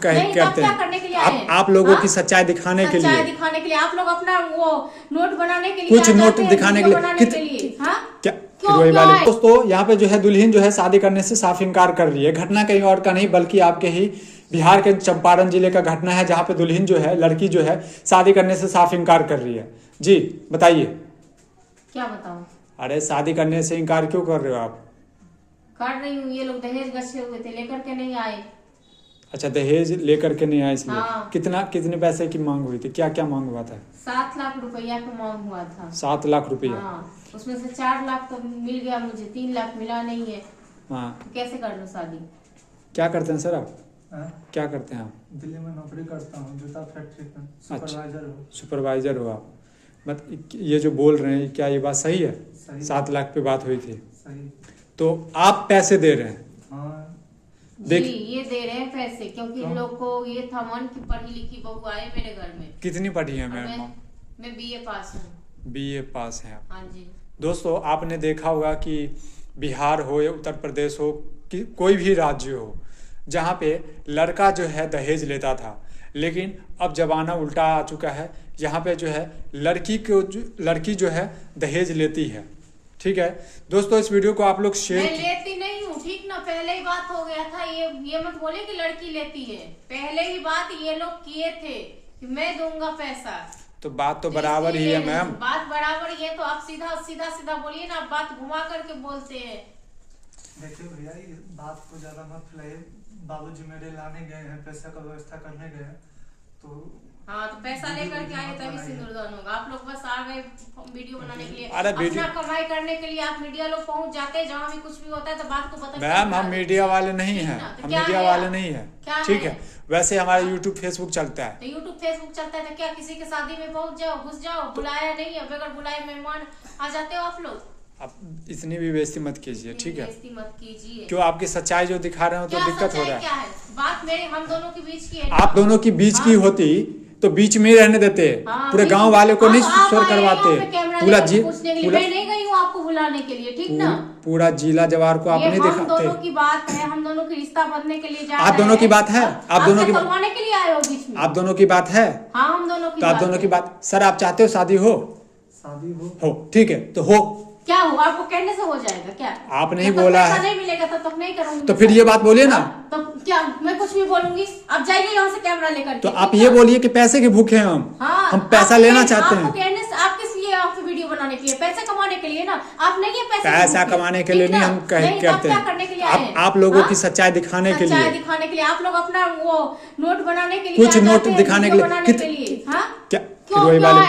करते हैं। आप लोगों की सच्चाई दिखाने के लिए, आप लोग अपना वो नोट बनाने के लिए, कुछ नोट दिखाने के लिए क्या वही वाले। दोस्तों यहाँ पे जो है दुल्हन जो है शादी करने से साफ इनकार कर रही है। घटना कहीं और का नहीं बल्कि आपके ही बिहार के चंपारण जिले का घटना है, जहाँ पे दुल्हन जो है, लड़की जो है, शादी करने से साफ इनकार कर रही है। जी बताइए। क्या बताऊं? अरे शादी करने से इनकार क्यों कर रहे हो आप? कर रही हूँ, ये लोग दहेज गछे हुए थे, लेकर के नहीं आए। अच्छा, दहेज लेकर के नहीं आए इसलिए? हाँ। कितने पैसे की मांग हुई थी? क्या क्या मांग हुआ था? 7 लाख रुपया का मांग हुआ था। 7 लाख रुपया? हाँ, उसमें से 4 लाख तो मिल गया मुझे, 3 लाख मिला नहीं है। हाँ, तो कैसे कर लूं शादी? क्या करते हैं सर आप? क्या करते हैं आप? दिल्ली में नौकरी करता हूँ, जूता फैक्ट्री में सुपरवाइजर हूँ। सुपरवाइजर हो आप? ये जो बोल रहे हैं, क्या ये बात सही है? सही। 7 लाख पे बात हुई थी? सही। तो आप पैसे दे रहे हैं? हाँ जी, ये दे रहे हैं पैसे, क्योंकि इन लोग को ये था मन की पढ़ी लिखी बहू आए मेरे घर में। कितनी पढ़ी है मैम? मैं BA पास हूँ। BA पास है आप? हाँ जी। दोस्तों आपने देखा होगा कि बिहार हो या उत्तर प्रदेश हो, कि कोई भी राज्य हो, जहाँ पे लड़का जो है दहेज लेता था, लेकिन अब जमाना उल्टा आ चुका है। यहाँ पे जो है लड़की जो है दहेज लेती है। ठीक है दोस्तों, इस वीडियो को आप लोग शेयर। मैं लेती नहीं हूँ, ठीक ना, पहले ही बात हो गया था। ये मत बोले कि लड़की लेती है, पहले ही बात ये लोग किए थे कि मैं दूंगा पैसा। तो बात तो बराबर ही है मैम। बात बराबर ही है, तो आप सीधा सीधा सीधा बोलिए ना, बात घुमा करके बोलते हैं। देखिए भैया, इस बात को ज्यादा मत फैलाइए। बाबूजी मेरे लाने गए हैं, पैसा का व्यवस्था करने गए हैं, तो हाँ, तो पैसा लेकर के आए तभी सिंदूरदान होगा। आप लोग बस आ गए वीडियो बनाने के लिए, अरे अपना कमाई करने के लिए। आप मीडिया लोग पहुंच जाते हैं, जहाँ भी कुछ भी होता है तो बात को पता। मैम हम मीडिया वाले नहीं हैं, हम मीडिया वाले नहीं हैं, ठीक है। वैसे हमारा YouTube Facebook चलता है। तो YouTube Facebook चलता है तो क्या किसी के शादी में पहुंच जाओ, घुस जाओ? बुलाया नहीं है, बगैर बुलाए मेहमान आ जाते हो आप लोग। आप इतनी भी बेइज्जती मत कीजिए, ठीक है? बेइज्जती मत कीजिए। क्यों, आपकी सच्चाई जो दिखा रहे हो तो दिक्कत हो रहा है। क्या है बात मेरे हम दोनों के बीच की है। आप दोनों की बीच की होती तो बीच में रहने देते, पूरे गांव वाले को नहीं शोर करवाते। पूरा मैं नहीं गई हूँ आपको बुलाने के लिए, ठीक ना? पूरा जिला जवार को आप नहीं दिखाते। हम दोनों की बात है, हम दोनों की रिश्ता बंधने के लिए जा रहे हैं। आप दोनों की बात है? आप दोनों की करवाने के लिए आए हो बीच में? आप दोनों की बात है? हाँ, हम दोनों की। तो आप दोनों की बात। सर आप चाहते हो शादी हो? शादी हो, ठीक है तो हो। क्या हो, आपको कहने से हो जाएगा क्या? आप नहीं बोला है, नहीं मिलेगा तब तक नहीं करूंगी। तो फिर ये बात बोलिए ना। तो क्या मैं कुछ भी बोलूंगी? अब जाइए यहाँ से कैमरा लेकर। तो आप ये बोलिए कि पैसे के भूखे हैं हम। हाँ, हम पैसा लेना चाहते हैं। आप किस लिए? आप वीडियो बनाने के लिए, पैसे कमाने के लिए ना? आप नहीं है पैसा कमाने के लिए नहीं, हम कहते हैं आप लोगों की सच्चाई दिखाने के लिए। आप लोग अपना वो नोट बनाने के लिए, कुछ नोट दिखाने के लिए। क्या वही वाले।